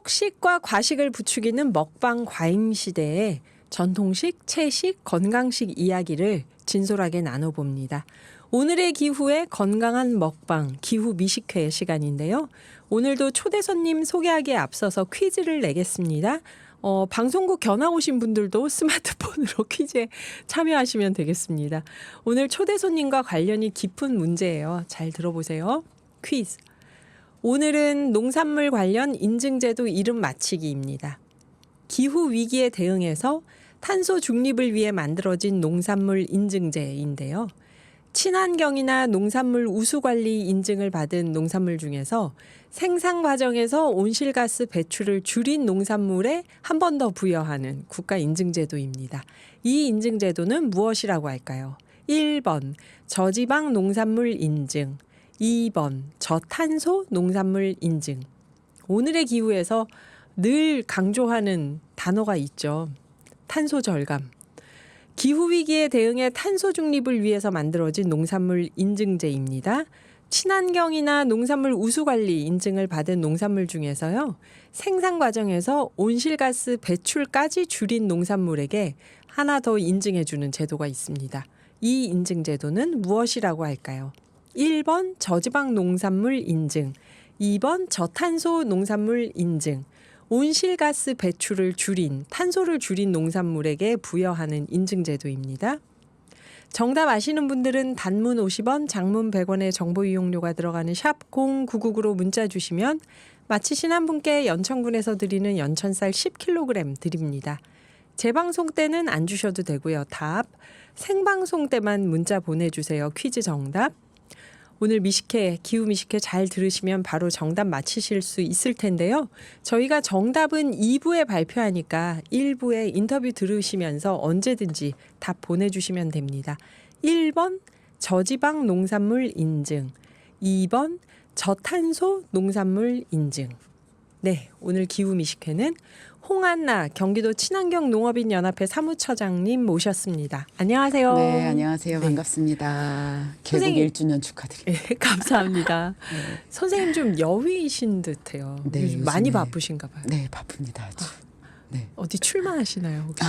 속식과 과식을 부추기는 먹방 과잉 시대에 전통식, 채식, 건강식 이야기를 진솔하게 나눠봅니다. 오늘의 기후의 건강한 먹방, 기후 미식회 시간인데요. 오늘도 초대 손님 소개하기에 앞서서 퀴즈를 내겠습니다. 방송국 견학 오신 분들도 스마트폰으로 퀴즈에 참여하시면 되겠습니다. 오늘 초대 손님과 관련이 깊은 문제예요. 잘 들어보세요. 퀴즈. 오늘은 농산물 관련 인증제도 이름 맞히기입니다. 기후 위기에 대응해서 탄소 중립을 위해 만들어진 농산물 인증제인데요. 친환경이나 농산물 우수관리 인증을 받은 농산물 중에서 생산 과정에서 온실가스 배출을 줄인 농산물에 한 번 더 부여하는 국가 인증제도입니다. 이 인증제도는 무엇이라고 할까요? 1번 저지방 농산물 인증, 2번 저탄소 농산물 인증. 오늘의 기후에서 늘 강조하는 단어가 있죠. 탄소 절감. 기후위기에 대응해 탄소 중립을 위해서 만들어진 농산물 인증제입니다. 친환경이나 농산물 우수관리 인증을 받은 농산물 중에서요. 생산 과정에서 온실가스 배출까지 줄인 농산물에게 하나 더 인증해주는 제도가 있습니다. 이 인증제도는 무엇이라고 할까요? 1번 저지방 농산물 인증, 2번 저탄소 농산물 인증. 온실가스 배출을 줄인, 탄소를 줄인 농산물에게 부여하는 인증제도입니다. 정답 아시는 분들은 단문 50원, 장문 100원의 정보 이용료가 들어가는 샵 0999로 문자 주시면 맞히신 한 분께 연천군에서 드리는 연천쌀 10kg 드립니다. 재방송 때는 안 주셔도 되고요. 답, 생방송 때만 문자 보내주세요. 퀴즈 정답. 오늘 미식회, 기후 미식회 잘 들으시면 바로 정답 맞히실 수 있을 텐데요. 저희가 정답은 2부에 발표하니까 1부에 인터뷰 들으시면서 언제든지 답 보내주시면 됩니다. 1번 저지방 농산물 인증, 2번 저탄소 농산물 인증. 네, 오늘 기후 미식회는 홍한나 경기도 친환경 농업인 연합회 사무처장님 모셨습니다. 안녕하세요. 네, 안녕하세요. 반갑습니다. 개국 선생님, 1주년 축하드립니다. 네, 감사합니다. 네. 선생님 좀 여위이신 듯해요. 네, 요즘 많이 요즘에, 바쁘신가 봐요. 네, 바쁩니다. 아주. 네. 어디 출마하시나요 혹시?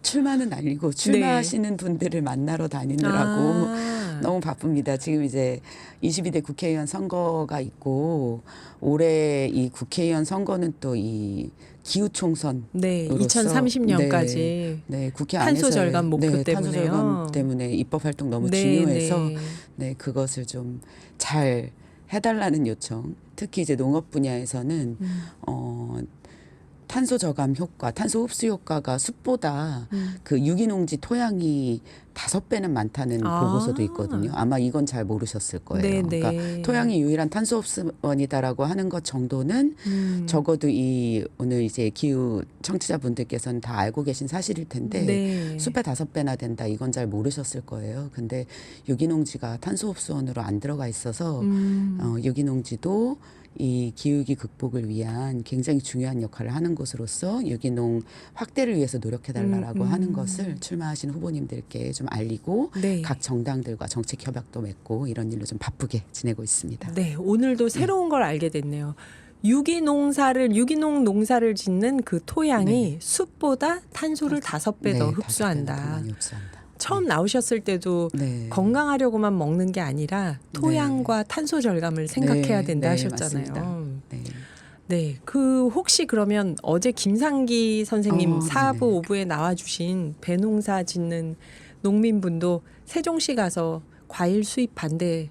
출마는 아니고 출마하시는 분들을 만나러 다니느라고 너무 바쁩니다. 지금 이제 22대 국회의원 선거가 있고 올해 이 국회의원 선거는 또 이 기후총선 네, 2030년까지 네, 국회 탄소 안에서 절감 목표 때문에요. 탄소 절감 때문에 입법 활동 너무 네, 중요해서 네. 네, 그것을 좀 잘 해달라는 요청. 특히 이제 농업 분야에서는 탄소 저감 효과, 탄소 흡수 효과가 숲보다 그 유기농지 토양이 5배는 많다는 보고서도 있거든요. 아마 이건 잘 모르셨을 거예요. 네, 네. 그러니까 토양이 유일한 탄소 흡수원이다라고 하는 것 정도는 적어도 이 오늘 이제 기후 청취자분들께서는 다 알고 계신 사실일 텐데 네. 숲의 5배나 된다. 이건 잘 모르셨을 거예요. 근데 유기농지가 탄소 흡수원으로 안 들어가 있어서 유기농지도 이 기후위기 극복을 위한 굉장히 중요한 역할을 하는 곳으로서 유기농 확대를 위해서 노력해달라고 하는 것을 출마하신 후보님들께 좀 알리고 네. 각 정당들과 정책 협약도 맺고 이런 일로 좀 바쁘게 지내고 있습니다. 네, 오늘도 새로운 걸 알게 됐네요. 유기농 농사를 짓는 그 토양이 네. 숲보다 탄소를 5배 더 흡수한다. 5배 더 많이 흡수한다. 처음 나오셨을 때도 네. 건강하려고만 먹는 게 아니라 토양과 탄소 절감을 생각해야 된다 하셨잖아요. 맞습니다. 네. 네, 그 혹시 그러면 어제 김상기 선생님 사부 네네. 5부에 나와주신 배농사 짓는 농민분도 세종시 가서 과일 수입 반대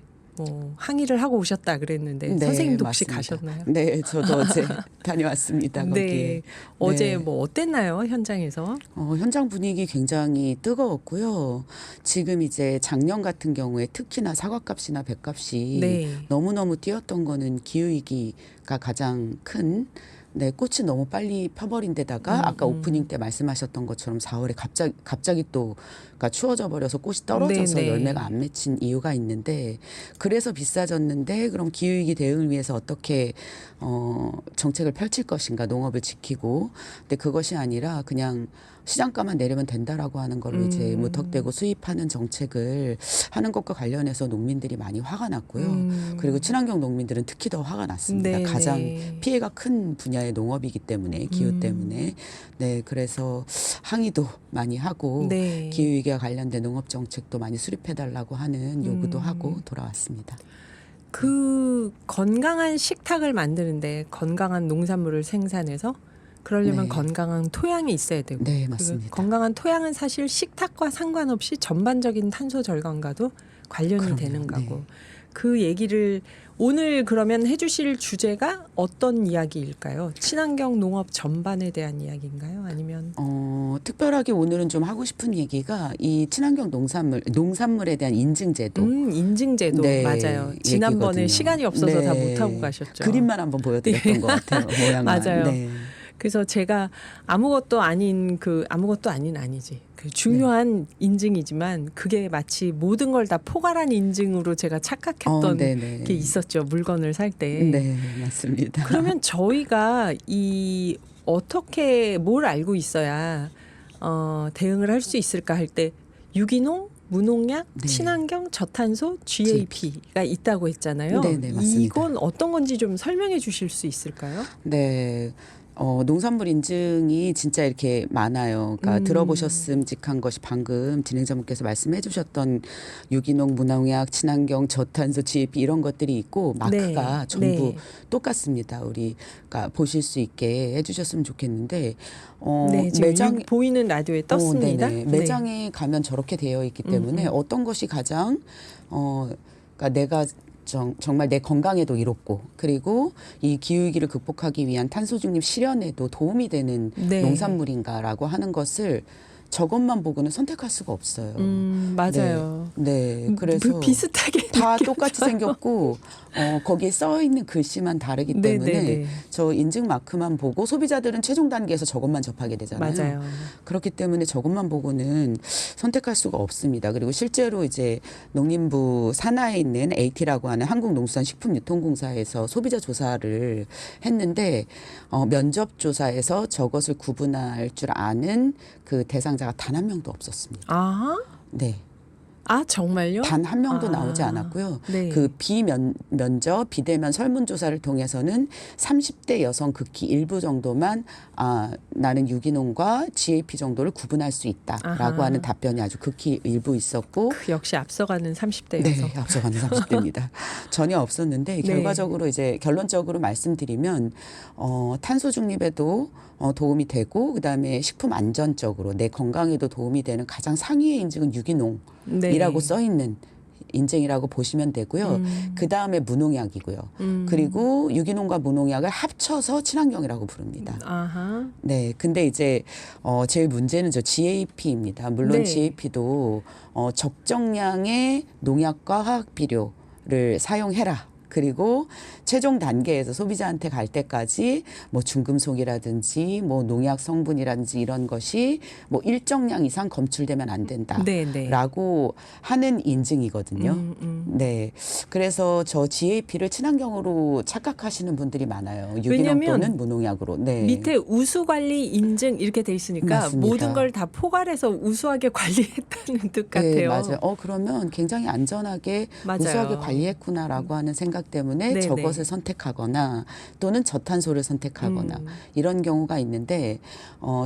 항의를 하고 오셨다 그랬는데 네, 선생님도 혹시 맞습니다. 가셨나요? 네, 저도 어제 다녀왔습니다. 거기에. 네, 어제 네. 뭐 어땠나요 현장에서? 현장 분위기 굉장히 뜨거웠고요. 지금 이제 작년 같은 경우에 특히나 사과값이나 배값이 네. 너무너무 뛰었던 거는 기후위기가 가장 큰 네, 꽃이 너무 빨리 펴버린 데다가 아까 오프닝 때 말씀하셨던 것처럼 4월에 갑자기 또 추워져 버려서 꽃이 떨어져서 네네. 열매가 안 맺힌 이유가 있는데 그래서 비싸졌는데 그럼 기후위기 대응을 위해서 어떻게 정책을 펼칠 것인가 농업을 지키고 근데 그것이 아니라 그냥 시장가만 내리면 된다라고 하는 거를 이제 무턱대고 수입하는 정책을 하는 것과 관련해서 농민들이 많이 화가 났고요. 그리고 친환경 농민들은 특히 더 화가 났습니다. 네네. 가장 피해가 큰 분야의 농업이기 때문에 기후 때문에 네 그래서 항의도 많이 하고 네. 기후위기와 관련된 농업 정책도 많이 수립해달라고 하는 요구도 하고 돌아왔습니다. 그 건강한 식탁을 만드는데 건강한 농산물을 생산해서 그러려면 네. 건강한 토양이 있어야 되고 네, 그 맞습니다. 건강한 토양은 사실 식탁과 상관없이 전반적인 탄소 절감과도 관련이 그럼요. 되는 거고 네. 그 얘기를 오늘 그러면 해주실 주제가 어떤 이야기일까요? 친환경 농업 전반에 대한 이야기인가요? 아니면 특별하게 오늘은 좀 하고 싶은 얘기가 이 친환경 농산물에 대한 인증제도 인증제도 네, 맞아요. 지난번에 얘기거든요. 시간이 없어서 다 네. 못하고 가셨죠. 그림만 한번 보여드렸던 것 같아요. 모양만. 맞아요. 네. 그래서 제가 아무것도 아닌 아니지. 그 중요한 인증이지만 그게 마치 모든 걸 다 포괄한 인증으로 제가 착각했던 네네. 게 있었죠. 물건을 살 때. 네, 맞습니다. 그러면 저희가 어떻게 뭘 알고 있어야 대응을 할 수 있을까 할 때 유기농, 무농약, 네. 친환경, 저탄소, GAP가 있다고 했잖아요. 네네, 맞습니다. 이건 어떤 건지 좀 설명해 주실 수 있을까요? 네. 농산물 인증이 진짜 이렇게 많아요. 그러니까 들어보셨음직한 것이 방금 진행자분께서 말씀해 주셨던 유기농, 무농약, 친환경, 저탄소, GAP 이런 것들이 있고 마크가 네. 전부 네. 똑같습니다. 우리가 보실 수 있게 해 주셨으면 좋겠는데 네, 지금 매장 보이는 라디오에 떴습니다. 네네. 네. 매장에 가면 저렇게 되어 있기 때문에 어떤 것이 가장 그러니까 내가 정말 내 건강에도 이롭고 그리고 이 기후위기를 극복하기 위한 탄소 중립 실현에도 도움이 되는 네. 농산물인가라고 하는 것을 저것만 보고는 선택할 수가 없어요. 맞아요. 네, 그래서 비슷하게 다 똑같이 생겼고 거기에 써 있는 글씨만 다르기 때문에 네네네. 저 인증 마크만 보고 소비자들은 최종 단계에서 저것만 접하게 되잖아요. 맞아요. 그렇기 때문에 저것만 보고는 선택할 수가 없습니다. 그리고 실제로 이제 농림부 산하에 있는 AT라고 하는 한국농수산식품유통공사에서 소비자 조사를 했는데 면접 조사에서 저것을 구분할 줄 아는 그 대상자가 단 한 명도 없었습니다. 아, 네. 정말요? 단 한 명도 아, 나오지 않았고요. 네. 그 면접 비대면 설문조사를 통해서는 30대 여성 극히 일부 정도만 나는 유기농과 GAP 정도를 구분할 수 있다라고 아하. 하는 답변이 아주 극히 일부 있었고 역시 앞서가는 30대여서. 네, 앞서가는 30대입니다. 전혀 없었는데 네. 결과적으로 이제 결론적으로 말씀드리면 탄소 중립에도 도움이 되고 그다음에 식품 안전적으로 내 건강에도 도움이 되는 가장 상위의 인증은 유기농이라고 네. 써 있는 인증이라고 보시면 되고요. 그다음에 무농약이고요. 그리고 유기농과 무농약을 합쳐서 친환경이라고 부릅니다. 아하. 네, 근데 이제 제일 문제는 저 GAP입니다. 물론 네. GAP도 적정량의 농약과 화학 비료를 사용해라. 그리고 최종 단계에서 소비자한테 갈 때까지 뭐 중금속이라든지 뭐 농약 성분이라든지 이런 것이 뭐 일정량 이상 검출되면 안 된다라고 하는 인증이거든요. 네, 그래서 저 GAP를 친환경으로 착각하시는 분들이 많아요. 유기농 왜냐면 또는 무농약으로. 네. 밑에 우수관리 인증 이렇게 돼 있으니까 맞습니다. 모든 걸 다 포괄해서 우수하게 관리했다는 뜻 같아요. 네, 맞아요. 그러면 굉장히 안전하게 맞아요. 우수하게 관리했구나라고 하는 생각 때문에 네네. 저것을 선택하거나 또는 저탄소를 선택하거나 이런 경우가 있는데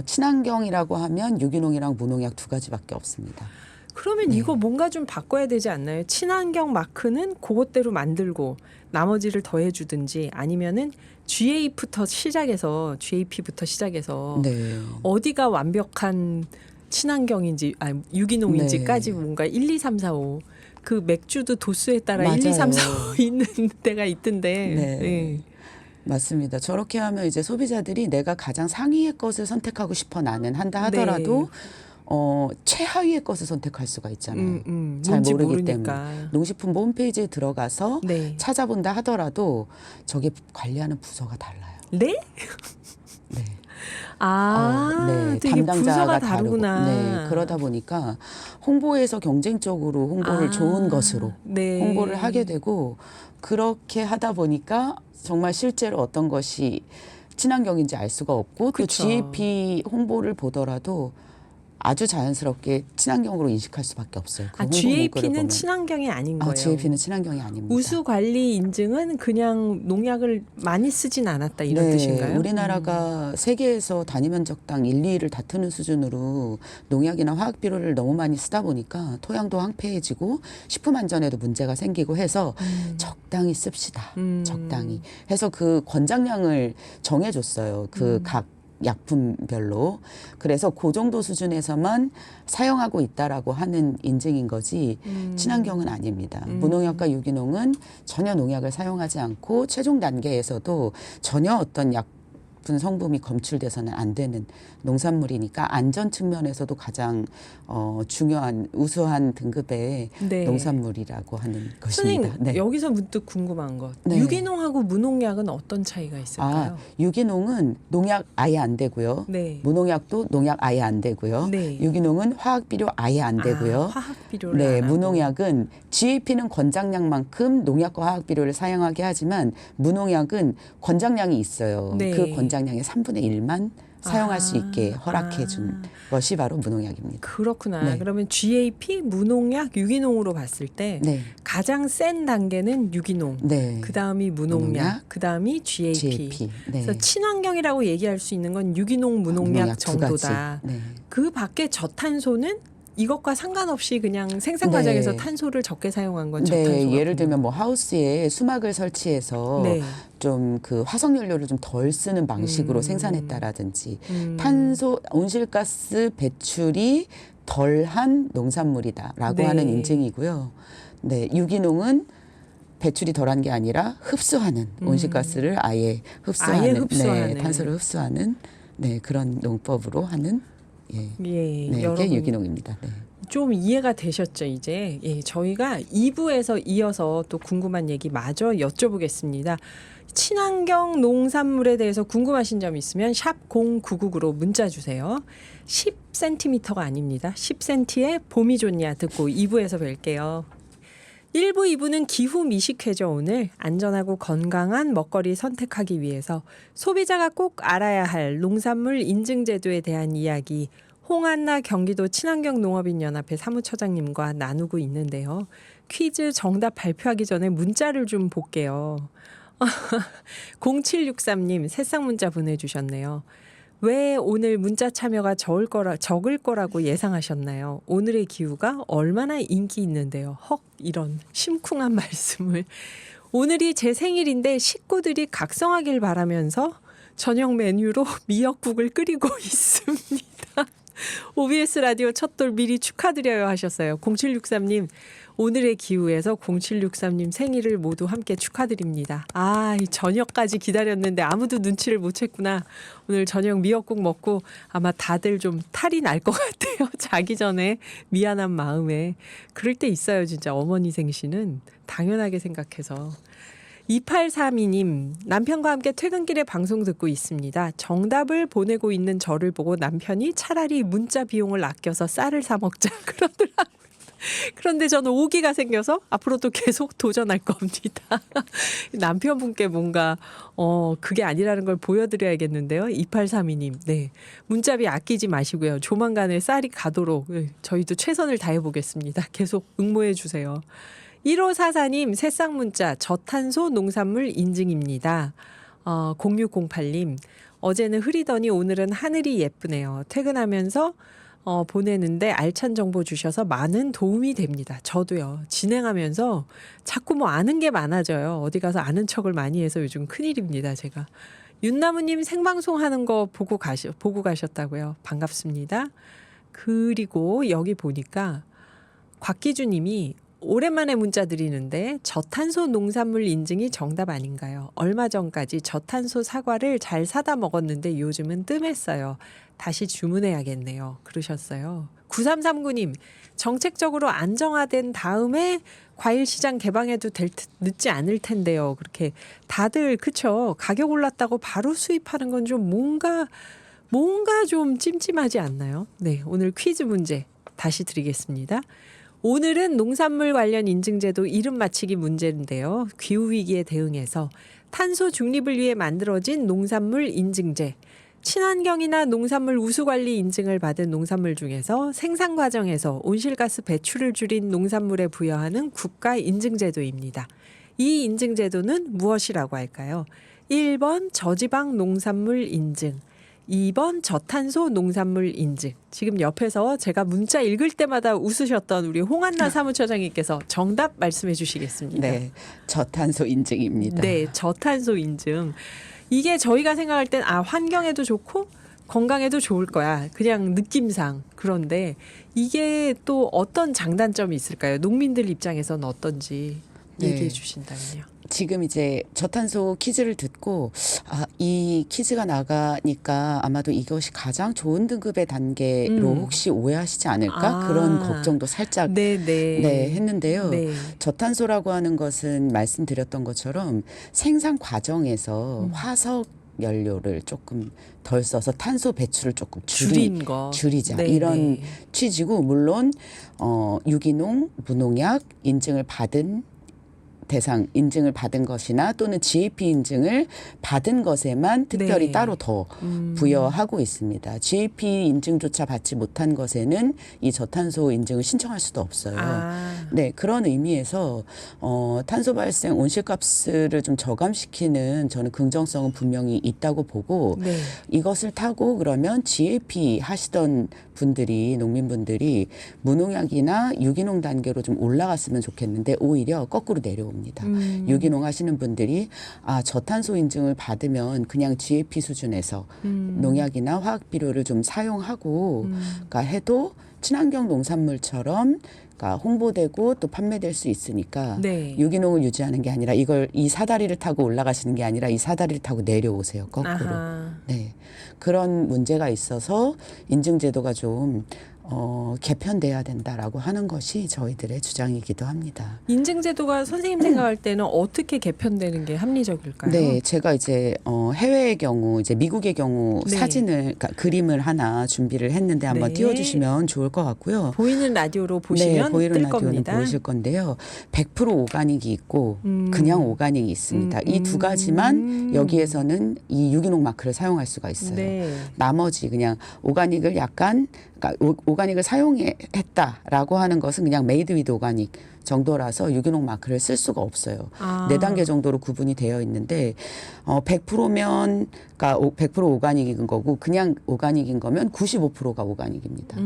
친환경이라고 하면 유기농이랑 무농약 두 가지밖에 없습니다. 그러면 네. 이거 뭔가 좀 바꿔야 되지 않나요? 친환경 마크는 그것대로 만들고 나머지를 더해주든지 아니면은 GAP부터 시작해서 네. 어디가 완벽한 친환경인지 유기농인지까지 네. 뭔가 1, 2, 3, 4, 5 그 맥주도 도수에 따라 맞아요. 1, 2, 3, 4, 5 있는 데가 있던데. 네. 네. 맞습니다. 저렇게 하면 이제 소비자들이 내가 가장 상위의 것을 선택하고 싶어 나는 한다 하더라도 최하위의 것을 선택할 수가 있잖아요. 잘 뭔지 모르기 모르니까. 때문에. 농식품부 홈페이지에 들어가서 네. 찾아본다 하더라도 저게 관리하는 부서가 달라요. 네? 네. 아, 또 이게 부서가 담당자가 다르고, 다르구나. 네, 그러다 보니까 홍보에서 경쟁적으로 홍보를 좋은 것으로 네. 홍보를 하게 되고 그렇게 하다 보니까 정말 실제로 어떤 것이 친환경인지 알 수가 없고 또 그쵸. GAP 홍보를 보더라도 아주 자연스럽게 친환경으로 인식할 수밖에 없어요. 그 홍보 문구를 GAP는 보면. 친환경이 아닌 거예요. GAP는 친환경이 아닙니다. 우수 관리 인증은 그냥 농약을 많이 쓰진 않았다 이런 뜻인가요? 우리나라가 세계에서 단위 면적당 1, 2위를 다투는 수준으로 농약이나 화학 비료를 너무 많이 쓰다 보니까 토양도 황폐해지고 식품 안전에도 문제가 생기고 해서 적당히 씁시다. 적당히 해서 그 권장량을 정해줬어요. 그 각 약품별로. 그래서 그 정도 수준에서만 사용하고 있다라고 하는 인증인 거지 친환경은 아닙니다. 무농약과 유기농은 전혀 농약을 사용하지 않고 최종 단계에서도 전혀 어떤 약품 성분이 검출돼서는 안 되는 농산물이니까 안전 측면에서도 가장 중요한 우수한 등급의 네. 농산물이라고 하는 것입니다. 선생님 여기서 문득 궁금한 것. 네. 유기농하고 무농약은 어떤 차이가 있을까요? 유기농은 농약 아예 안 되고요. 네. 무농약도 농약 아예 안 되고요. 네. 유기농은 화학 비료 아예 안 되고요. 화학 비료를 네, 안 하고. 무농약은 GAP는 권장량만큼 농약과 화학 비료를 사용하게 하지만 무농약은 권장량이 있어요. 네. 그 권장량의 3분의 1만 사용할 수 있게 허락해 준 것이 바로 무농약입니다. 그렇구나. 네. 그러면 GAP, 무농약, 유기농으로 봤을 때 네. 가장 센 단계는 유기농, 네. 그다음이 무농약, 무농약, 그다음이 GAP. GAP. 네. 그래서 친환경이라고 얘기할 수 있는 건 유기농, 무농약 두 가지. 정도다. 네. 그 밖에 저탄소는 이것과 상관없이 그냥 생산 과정에서 네. 탄소를 적게 사용한 건 저탄소가. 네, 예를 들면 뭐 하우스에 수막을 설치해서 네. 좀 그 화석 연료를 좀 덜 쓰는 방식으로 생산했다라든지 탄소 온실가스 배출이 덜한 농산물이다라고 네. 하는 인증이고요. 네, 유기농은 배출이 덜한 게 아니라 흡수하는 온실가스를 아예 흡수하는, 흡수하는. 네, 탄소를 흡수하는 네, 그런 농법으로 하는 예, 예, 네, 여러분 이게 유기농입니다. 네. 좀 이해가 되셨죠, 이제? 예, 저희가 2부에서 이어서 또 궁금한 얘기 마저 여쭤보겠습니다. 친환경 농산물에 대해서 궁금하신 점 있으면 샵 0999로 문자 주세요. 10cm가 아닙니다. 10cm의 봄이 좋냐 듣고 2부에서 뵐게요. 1부, 2부는 기후 미식회죠. 오늘 안전하고 건강한 먹거리 선택하기 위해서 소비자가 꼭 알아야 할 농산물 인증 제도에 대한 이야기 홍한나 경기도 친환경 농업인 연합회 사무처장님과 나누고 있는데요. 퀴즈 정답 발표하기 전에 문자를 좀 볼게요. 0763님 새싹 문자 보내주셨네요. 왜 오늘 문자 참여가 적을 거라고 예상하셨나요? 오늘의 기후가 얼마나 인기 있는데요. 헉, 이런 심쿵한 말씀을. 오늘이 제 생일인데 식구들이 각성하길 바라면서 저녁 메뉴로 미역국을 끓이고 있습니다. OBS 라디오 첫돌 미리 축하드려요 하셨어요. 0763님 오늘의 기후에서 0763님 생일을 모두 함께 축하드립니다. 이 저녁까지 기다렸는데 아무도 눈치를 못 챘구나. 오늘 저녁 미역국 먹고 아마 다들 좀 탈이 날 것 같아요. 자기 전에 미안한 마음에. 그럴 때 있어요. 진짜 어머니 생신은 당연하게 생각해서. 2832님 남편과 함께 퇴근길에 방송 듣고 있습니다. 정답을 보내고 있는 저를 보고 남편이 차라리 문자 비용을 아껴서 쌀을 사 먹자 그러더라고요. 그런데 저는 오기가 생겨서 앞으로도 계속 도전할 겁니다. 남편분께 뭔가 그게 아니라는 걸 보여드려야겠는데요. 2832님. 네. 문자비 아끼지 마시고요. 조만간에 쌀이 가도록 저희도 최선을 다해보겠습니다. 계속 응모해 주세요. 1544님 새싹 문자 저탄소 농산물 인증입니다. 0608님 어제는 흐리더니 오늘은 하늘이 예쁘네요. 퇴근하면서 보내는데 알찬 정보 주셔서 많은 도움이 됩니다. 저도요. 진행하면서 자꾸 뭐 아는 게 많아져요. 어디 가서 아는 척을 많이 해서 요즘 큰일입니다. 제가. 윤나무님 생방송 하는 거 보고 가셨다고요. 반갑습니다. 그리고 여기 보니까 곽기주님이 오랜만에 문자 드리는데 저탄소 농산물 인증이 정답 아닌가요? 얼마 전까지 저탄소 사과를 잘 사다 먹었는데 요즘은 뜸했어요. 다시 주문해야겠네요. 그러셨어요. 9339님 정책적으로 안정화된 다음에 과일 시장 개방해도 늦지 않을 텐데요. 그렇게 다들 그쵸. 가격 올랐다고 바로 수입하는 건 좀 뭔가 뭔가 좀 찜찜하지 않나요? 네, 오늘 퀴즈 문제 다시 드리겠습니다. 오늘은 농산물 관련 인증제도 이름 맞히기 문제인데요. 기후위기에 대응해서 탄소 중립을 위해 만들어진 농산물 인증제. 친환경이나 농산물 우수관리 인증을 받은 농산물 중에서 생산 과정에서 온실가스 배출을 줄인 농산물에 부여하는 국가 인증제도입니다. 이 인증제도는 무엇이라고 할까요? 1번 저지방 농산물 인증, 2번 저탄소 농산물 인증. 지금 옆에서 제가 문자 읽을 때마다 웃으셨던 우리 홍한나 사무처장님께서 정답 말씀해 주시겠습니다. 네, 저탄소 인증입니다. 네, 저탄소 인증. 이게 저희가 생각할 땐 환경에도 좋고 건강에도 좋을 거야. 그냥 느낌상. 그런데 이게 또 어떤 장단점이 있을까요? 농민들 입장에서는 어떤지 얘기해 주신다면요. 지금 이제 저탄소 퀴즈를 듣고 이 퀴즈가 나가니까 아마도 이것이 가장 좋은 등급의 단계로 혹시 오해하시지 않을까 그런 걱정도 살짝 했는데요. 네. 저탄소라고 하는 것은 말씀드렸던 것처럼 생산 과정에서 화석 연료를 조금 덜 써서 탄소 배출을 조금 줄이자 이런 취지고, 물론 유기농, 무농약 인증을 받은 대상 인증을 받은 것이나 또는 GAP 인증을 받은 것에만 특별히 따로 더 부여하고 있습니다. GAP 인증조차 받지 못한 것에는 이 저탄소 인증을 신청할 수도 없어요. 네, 그런 의미에서 탄소 발생 온실가스를 좀 저감시키는 저는 긍정성은 분명히 있다고 보고, 이것을 타고 그러면 GAP 하시던 분들이, 농민분들이 무농약이나 유기농 단계로 좀 올라갔으면 좋겠는데 오히려 거꾸로 내려옵니다. 유기농 하시는 분들이 저탄소 인증을 받으면 그냥 GAP 수준에서 농약이나 화학 비료를 좀 사용하고 해도 친환경 농산물처럼 홍보되고 또 판매될 수 있으니까 유기농을 유지하는 게 아니라 이 사다리를 타고 올라가시는 게 아니라 이 사다리를 타고 내려오세요, 거꾸로. 네, 그런 문제가 있어서 인증제도가 좀 개편돼야 된다라고 하는 것이 저희들의 주장이기도 합니다. 인증제도가 선생님 생각할 때는 어떻게 개편되는 게 합리적일까요? 네, 제가 이제 해외의 경우, 이제 미국의 경우 사진을, 그림을 하나 준비를 했는데 한번 띄워주시면 좋을 것 같고요. 보이는 라디오로 보시면 보이는 뜰 라디오는 겁니다. 보이실 건데요. 100% 오가닉이 있고 그냥 오가닉이 있습니다. 이 두 가지만 여기에서는 이 유기농 마크를 사용할 수가 있어요. 나머지 그냥 오가닉을 약간 오가닉을 사용했다라고 하는 것은 그냥 메이드 위드 오가닉 정도라서 유기농 마크를 쓸 수가 없어요. 4단계 정도로 구분이 되어 있는데 100%면 100% 오가닉인 거고, 그냥 오가닉인 거면 95%가 오가닉입니다.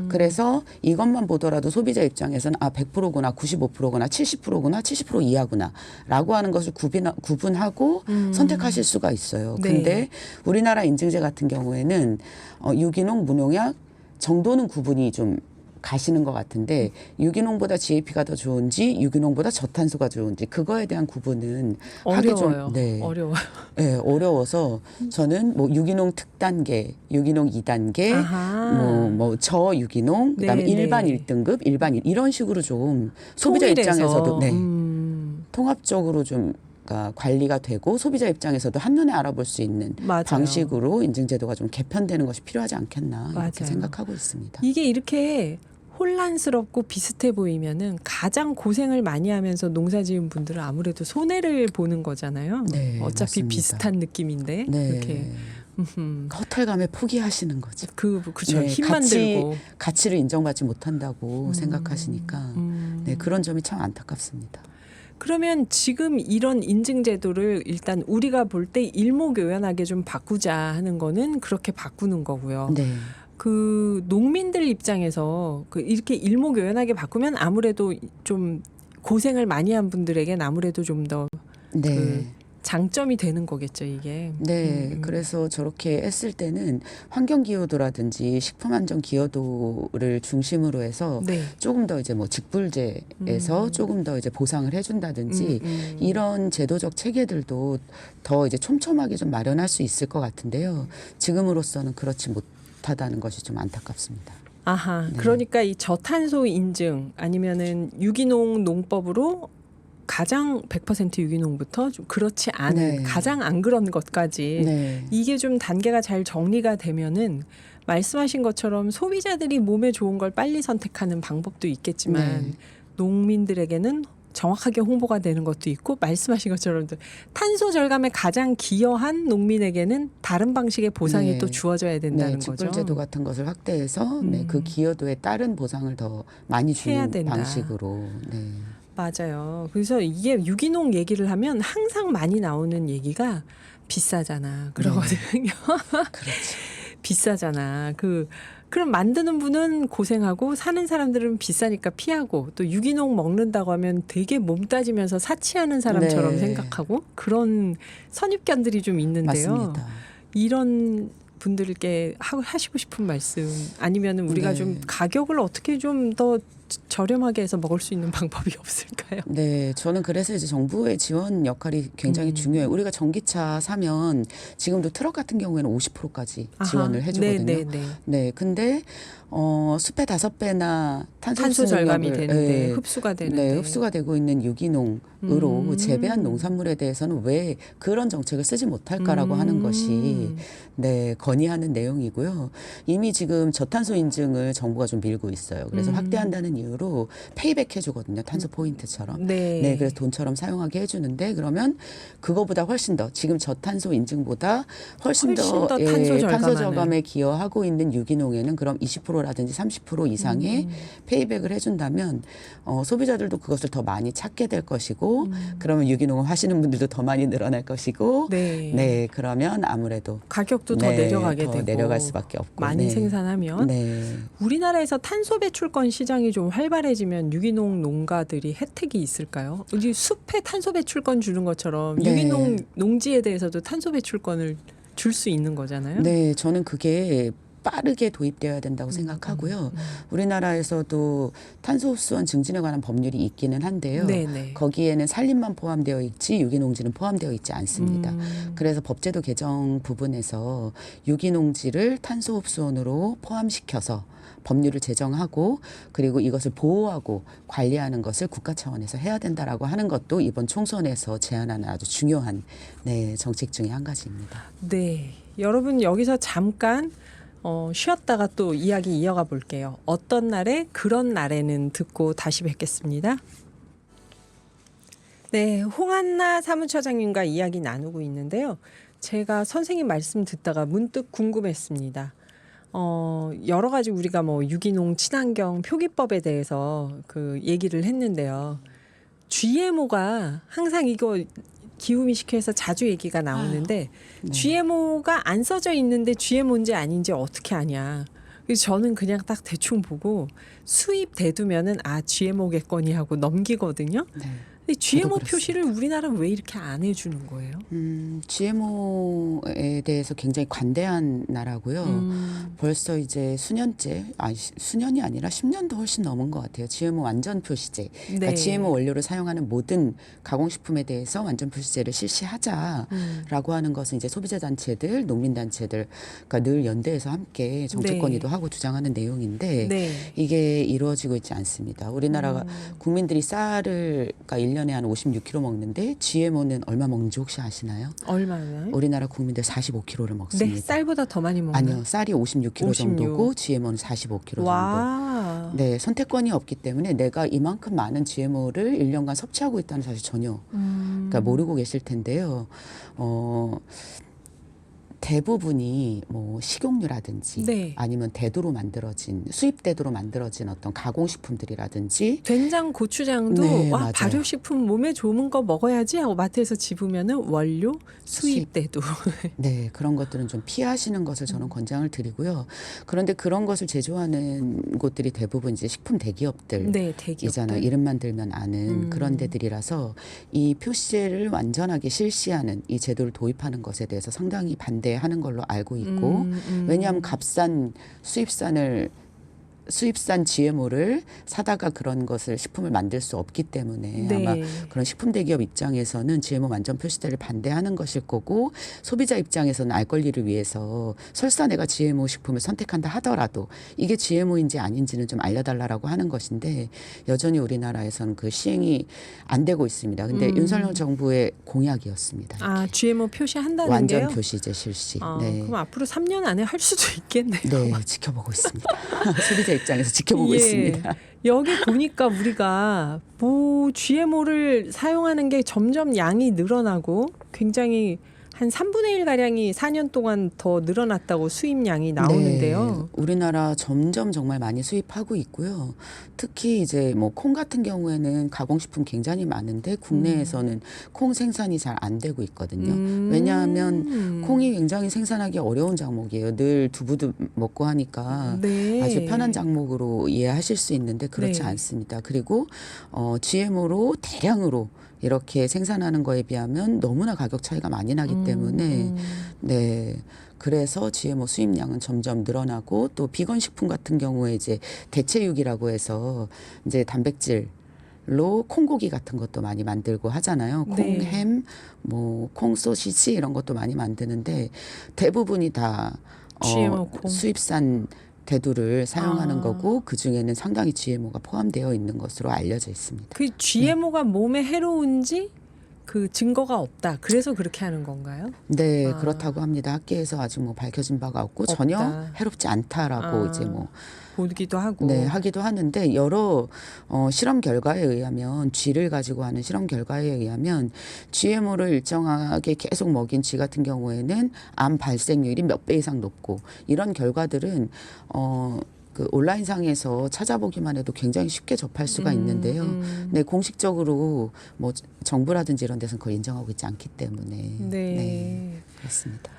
그래서 이것만 보더라도 소비자 입장에서는 100%구나, 95%구나, 70%구나, 70% 이하구나 라고 하는 것을 구분하고 선택하실 수가 있어요. 근데 우리나라 인증제 같은 경우에는 유기농, 무농약 정도는 구분이 좀 가시는 것 같은데, 유기농보다 GAP가 더 좋은지 유기농보다 저탄소가 좋은지 그거에 대한 구분은 하기 좀 어려워요. 네, 어려워서 저는 뭐 유기농 특단계, 유기농 2단계, 뭐 저유기농, 그다음에 일반 1등급, 일반 이런 식으로 좀 소비자 입장에서도 통합적으로 좀 관리가 되고 소비자 입장에서도 한눈에 알아볼 수 있는 방식으로 인증제도가 좀 개편되는 것이 필요하지 않겠나 이렇게 생각하고 있습니다. 이게 이렇게 혼란스럽고 비슷해 보이면은 가장 고생을 많이 하면서 농사 지은 분들은 아무래도 손해를 보는 거잖아요. 어차피 맞습니다. 비슷한 느낌인데 이렇게 허탈감에 포기하시는 거죠. 그렇죠. 힘만 들고 가치를 인정받지 못한다고 생각하시니까 그런 점이 참 안타깝습니다. 그러면 지금 이런 인증 제도를 일단 우리가 볼 때 일목요연하게 좀 바꾸자 하는 거는 그렇게 바꾸는 거고요. 그 농민들 입장에서 이렇게 일목요연하게 바꾸면 아무래도 좀 고생을 많이 한 분들에겐 아무래도 좀 더 장점이 되는 거겠죠, 이게. 그래서 저렇게 했을 때는 환경기여도라든지 식품안전기여도를 중심으로 해서 조금 더 이제 뭐 직불제에서 조금 더 이제 보상을 해준다든지 이런 제도적 체계들도 더 이제 촘촘하게 좀 마련할 수 있을 것 같은데요. 지금으로서는 그렇지 못하다는 것이 좀 안타깝습니다. 그러니까 이 저탄소 인증 아니면은 유기농 농법으로 가장 100% 유기농부터 좀 그렇지 않은 네. 가장 안 그런 것까지 네. 이게 좀 단계가 잘 정리가 되면은 말씀하신 것처럼 소비자들이 몸에 좋은 걸 빨리 선택하는 방법도 있겠지만 네. 농민들에게는 정확하게 홍보가 되는 것도 있고 말씀하신 것처럼 탄소 절감에 가장 기여한 농민에게는 다른 방식의 보상이 네. 또 주어져야 된다는 네, 거죠. 직불제도 같은 것을 확대해서 네, 그 기여도에 따른 보상을 더 많이 해야 주는 된다. 방식으로. 네. 맞아요. 그래서 이게 유기농 얘기를 하면 항상 많이 나오는 얘기가 비싸잖아. 그러거든요. 그렇죠. 비싸잖아. 그럼 만드는 분은 고생하고 사는 사람들은 비싸니까 피하고 또 유기농 먹는다고 하면 되게 몸 따지면서 사치하는 사람처럼 네. 생각하고 그런 선입견들이 좀 있는데요. 맞습니다. 이런 분들께 하시고 싶은 말씀 아니면 우리가 네. 좀 가격을 어떻게 좀 더 저렴하게 해서 먹을 수 있는 방법이 없을까요? 네, 저는 그래서 이제 정부의 지원 역할이 굉장히 중요해요. 우리가 전기차 사면 지금도 트럭 같은 경우에는 50%까지 지원을 해주거든요. 네네네. 네, 근데 숲의 5배나 탄소 탄소 절감이 흡수력을, 되는데 네, 흡수가 되는데 네, 흡수가 되고 있는 유기농으로 재배한 농산물에 대해서는 왜 그런 정책을 쓰지 못할까라고 하는 것이 네, 건의하는 내용이고요. 이미 지금 저탄소 인증을 정부가 좀 밀고 있어요. 그래서 확대한다는 이유로 페이백 해주거든요. 탄소 포인트처럼. 네. 네, 그래서 돈처럼 사용하게 해주는데 그러면 그거보다 훨씬 더 지금 저탄소 인증보다 훨씬 더 탄소 절감하는. 탄소 저감에 기여하고 있는 유기농에는 그럼 20%라든지 30% 이상의 페이백을 해준다면 소비자들도 그것을 더 많이 찾게 될 것이고 그러면 유기농을 하시는 분들도 더 많이 늘어날 것이고 네. 네, 그러면 아무래도 가격도 더 네, 내려가게 더 되고 내려갈 수밖에 없고 많이 네. 생산하면 네. 우리나라에서 탄소 배출권 시장이 좀 활발해지면 유기농 농가들이 혜택이 있을까요? 우리 숲에 탄소 배출권 주는 것처럼 네. 유기농 농지에 대해서도 탄소 배출권을 줄 수 있는 거잖아요. 네, 저는 그게 빠르게 도입되어야 된다고 생각하고요. 우리나라에서도 탄소 흡수원 증진에 관한 법률이 있기는 한데요. 네네. 거기에는 산림만 포함되어 있지 유기농지는 포함되어 있지 않습니다. 그래서 법제도 개정 부분에서 유기농지를 탄소 흡수원으로 포함시켜서 법률을 제정하고 그리고 이것을 보호하고 관리하는 것을 국가 차원에서 해야 된다라고 하는 것도 이번 총선에서 제안하는 아주 중요한 네, 정책 중에 한 가지입니다. 네. 여러분 여기서 잠깐 쉬었다가 또 이야기 이어가 볼게요. 어떤 날에 그런 날에는 듣고 다시 뵙겠습니다. 네, 홍한나 사무처장님과 이야기 나누고 있는데요. 제가 선생님 말씀 듣다가 문득 궁금했습니다. 여러 가지 우리가 뭐 유기농 친환경 표기법에 대해서 그 얘기를 했는데요. GMO가 항상 이거 기후미식회에서 자주 얘기가 나오는데 네. GMO가 안 써져 있는데 GMO인지 아닌지 어떻게 아냐. 그래서 저는 그냥 딱 대충 보고 수입 대두면은 GMO겠거니 하고 넘기거든요. 네. 근데 GMO 그렇습니다. 표시를 우리나라는 왜 이렇게 안 해주는 거예요? GMO에 대해서 굉장히 관대한 나라고요. 벌써 이제 수년째, 수년이 아니라 10년도 훨씬 넘은 것 같아요. GMO 완전 표시제. 그러니까 네. GMO 원료를 사용하는 모든 가공식품에 대해서 완전 표시제를 실시하자라고 하는 것은 이제 소비자 단체들, 농민 단체들, 그러니까 늘 연대해서 함께 정책 건의도 하고 주장하는 내용인데 네. 이게 이루어지고 있지 않습니다. 우리나라가 국민들이 쌀을 그러니까 1년에 한 56kg 먹는데 GMO는 얼마 먹는지 혹시 아시나요? 얼마나요? 우리나라 국민들 45kg를 먹습니다. 네, 쌀보다 더 많이 먹나요? 아니요, 쌀이 56kg 56. 정도고 GMO는 45kg 정도. 와. 네, 선택권이 없기 때문에 내가 이만큼 많은 GMO를 1년간 섭취하고 있다는 사실 전혀 그러니까 모르고 계실 텐데요. 대부분이 뭐 식용유라든지 네. 아니면 대두로 만들어진 수입 대두로 만들어진 어떤 가공식품들이라든지 된장, 고추장도 네, 와 맞아요. 발효식품 몸에 좋은 거 먹어야지 하고 마트에서 집으면은 원료 수입돼도 네, 그런 것들은 좀 피하시는 것을 저는 권장을 드리고요. 그런데 그런 것을 제조하는 곳들이 대부분 이제 식품 대기업들 네, 대기업들. 이잖아요. 이름만 들면 아는 그런 데들이라서 이 표시제를 완전하게 실시하는 이 제도를 도입하는 것에 대해서 상당히 반대하는 걸로 알고 있고 왜냐하면 값싼 수입산을 수입산 GMO를 사다가 그런 것을 식품을 만들 수 없기 때문에 네. 아마 그런 식품 대기업 입장에서는 GMO 만점 표시제를 반대하는 것일 거고 소비자 입장에서는 알 권리를 위해서 설사 내가 GMO 식품을 선택한다 하더라도 이게 GMO인지 아닌지는 좀 알려달라고 하는 것인데 여전히 우리나라에서는 그 시행이 안 되고 있습니다. 근데 윤석열 정부의 공약이었습니다. 아, GMO 표시한다는 완전 게요? 표시제 실시. 아, 네. 그럼 앞으로 3년 안에 할 수도 있겠네요. 네, 지켜보고 있습니다. 소비자 입장에서 지켜보고 예. 있습니다. 여기 보니까 우리가 뭐 GMO를 사용하는 게 점점 양이 늘어나고 굉장히 한 3분의 1 가량이 4년 동안 더 늘어났다고 수입량이 나오는데요. 네, 우리나라 점점 정말 많이 수입하고 있고요. 특히 이제 뭐 콩 같은 경우에는 가공식품 굉장히 많은데 국내에서는 콩 생산이 잘 안 되고 있거든요. 왜냐하면 콩이 굉장히 생산하기 어려운 작목이에요. 늘 두부도 먹고 하니까 네. 아주 편한 작목으로 이해하실 수 있는데 그렇지 네. 않습니다. 그리고 GMO로 대량으로 이렇게 생산하는 거에 비하면 너무나 가격 차이가 많이 나기 때문에 네. 그래서 GMO 수입량은 점점 늘어나고 또 비건 식품 같은 경우에 이제 대체육이라고 해서 이제 단백질로 콩고기 같은 것도 많이 만들고 하잖아요. 네. 콩햄, 뭐 콩소시지 이런 것도 많이 만드는데 대부분이 다 GMO 콩. 수입산 대두를 사용하는 아. 거고 그 중에는 상당히 GMO가 포함되어 있는 것으로 알려져 있습니다. 그 GMO가 몸에 해로운지 그 증거가 없다. 그래서 그렇게 하는 건가요? 네, 아. 그렇다고 합니다. 학계에서 아직 뭐 밝혀진 바가 없고 없다. 전혀 해롭지 않다라고 아. 이제 뭐 보기도 하고. 네, 하기도 하는데 여러 실험 결과에 의하면 쥐를 가지고 하는 실험 결과에 의하면 GMO를 일정하게 계속 먹인 쥐 같은 경우에는 암 발생률이 몇 배 이상 높고 이런 결과들은 그 온라인상에서 찾아보기만 해도 굉장히 쉽게 접할 수가 있는데요. 네, 공식적으로 뭐 정부라든지 이런 데서는 그걸 인정하고 있지 않기 때문에 네. 그렇습니다.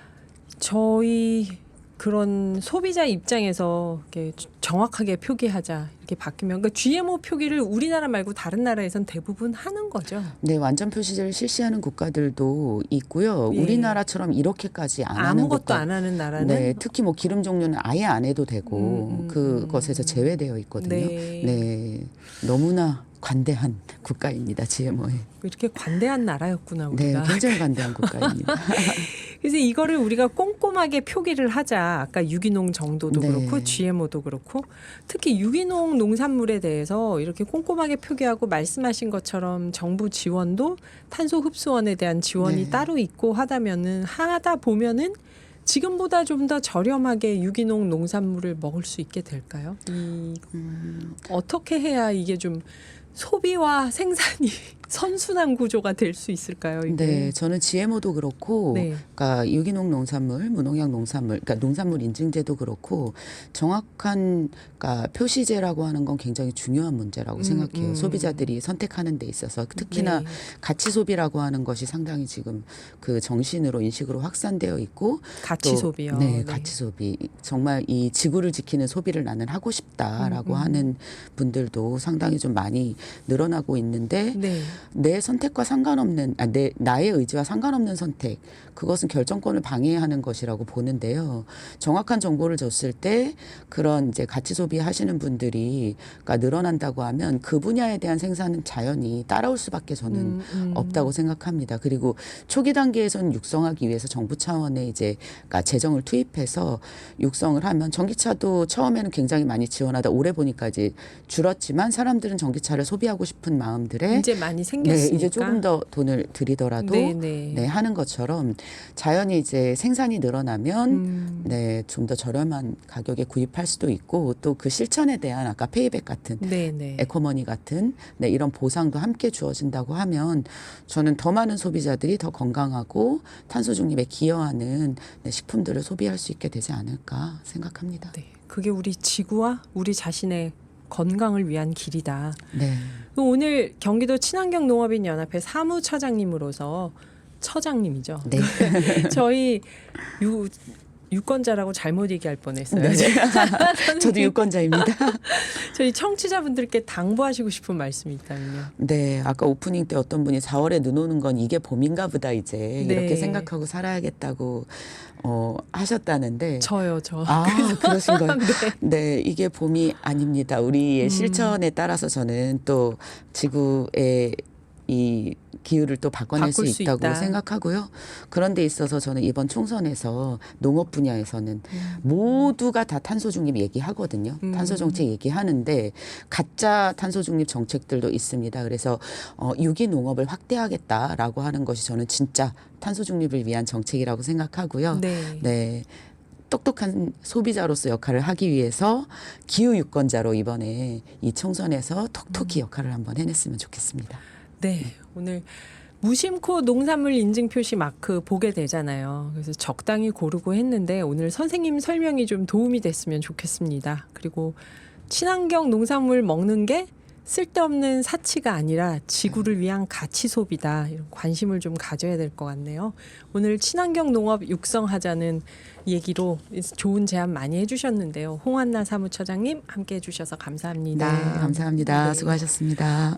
저희 그런 소비자 입장에서 이렇게 정확하게 표기하자 이렇게 바뀌면 그러니까 GMO 표기를 우리나라 말고 다른 나라에선 대부분 하는 거죠. 네, 완전 표시제를 실시하는 국가들도 있고요. 예. 우리나라처럼 이렇게까지 안 하는 아무것도 국가. 안 하는 나라는 네, 특히 뭐 기름 종류는 아예 안 해도 되고 그것에서 제외되어 있거든요. 네. 네, 너무나 관대한 국가입니다. GMO에. 이렇게 관대한 나라였구나 네, 우리가. 굉장히 관대한 국가입니다. 그래서 이거를 우리가 꼼꼼하게 표기를 하자. 아까 유기농 정도도 네. 그렇고 GMO도 그렇고 특히 유기농 농산물에 대해서 이렇게 꼼꼼하게 표기하고 말씀하신 것처럼 정부 지원도 탄소 흡수원에 대한 지원이 네. 따로 있고 하다 보면은 지금보다 좀 더 저렴하게 유기농 농산물을 먹을 수 있게 될까요? 어떻게 해야 이게 좀 소비와 생산이 선순환 구조가 될 수 있을까요? 이게? 네, 저는 GMO도 그렇고, 네. 그러니까 유기농 농산물, 무농약 농산물, 그러니까 농산물 인증제도 그렇고 정확한 그러니까 표시제라고 하는 건 굉장히 중요한 문제라고 생각해요. 소비자들이 선택하는 데 있어서 특히나 네. 가치 소비라고 하는 것이 상당히 지금 그 정신으로 인식으로 확산되어 있고 가치 또, 소비요. 네, 가치 소비. 정말 이 지구를 지키는 소비를 나는 하고 싶다라고 하는 분들도 상당히 좀 많이 늘어나고 있는데 네. 내 선택과 상관없는 나의 의지와 상관없는 선택 그것은 결정권을 방해하는 것이라고 보는데요. 정확한 정보를 줬을 때 그런 이제 가치 소비하시는 분들이 그러니까 늘어난다고 하면 그 분야에 대한 생산은 자연히 따라올 수밖에 저는 없다고 생각합니다. 그리고 초기 단계에서는 육성하기 위해서 정부 차원의 이제 그러니까 재정을 투입해서 육성을 하면 전기차도 처음에는 굉장히 많이 지원하다 오래 보니까 이제 줄었지만 사람들은 전기차를 소비하고 싶은 마음들에 이제 많이 생겼으니까. 네, 이제 조금 더 돈을 들이더라도 네. 하는 것처럼 자연히 이제 생산이 늘어나면 네, 좀 더 저렴한 가격에 구입할 수도 있고 또 그 실천에 대한 아까 페이백 같은 네. 에코머니 같은 네, 이런 보상도 함께 주어진다고 하면 저는 더 많은 소비자들이 더 건강하고 탄소 중립에 기여하는 네, 식품들을 소비할 수 있게 되지 않을까 생각합니다. 네. 그게 우리 지구와 우리 자신의 건강을 위한 길이다. 네. 오늘 경기도 친환경농업인 연합회 사무처장님으로서 처장님이죠. 네. 저희 유권자라고 잘못 얘기할 뻔했어요. 네. 저도 유권자입니다. 저희 청취자분들께 당부하시고 싶은 말씀이 있다면요. 네, 아까 오프닝 때 어떤 분이 4월에 눈 오는 건 이게 봄인가 보다 이제 네. 이렇게 생각하고 살아야겠다고 하셨다는데 저. 그러신 거예요. 네. 네, 이게 봄이 아닙니다. 우리의 실천에 따라서 저는 또 지구의 이 기후를 또 바꿔낼 수 바꿀 수 있다고 있다. 생각하고요. 그런 데 있어서 저는 이번 총선에서 농업 분야에서는 모두가 다 탄소 중립 얘기하거든요. 탄소 정책 얘기하는데 가짜 탄소 중립 정책들도 있습니다. 그래서 유기 농업을 확대하겠다라고 하는 것이 저는 진짜 탄소 중립을 위한 정책이라고 생각하고요. 네. 네. 똑똑한 소비자로서 역할을 하기 위해서 기후 유권자로 이번에 이 총선에서 톡톡히 역할을 한번 해냈으면 좋겠습니다. 네, 오늘 무심코 농산물 인증 표시 마크 보게 되잖아요. 그래서 적당히 고르고 했는데 오늘 선생님 설명이 좀 도움이 됐으면 좋겠습니다. 그리고 친환경 농산물 먹는 게 쓸데없는 사치가 아니라 지구를 위한 가치 소비다. 이런 관심을 좀 가져야 될 것 같네요. 오늘 친환경 농업 육성하자는 얘기로 좋은 제안 많이 해주셨는데요. 홍한나 사무처장님 함께해 주셔서 감사합니다. 네, 감사합니다. 네. 수고하셨습니다.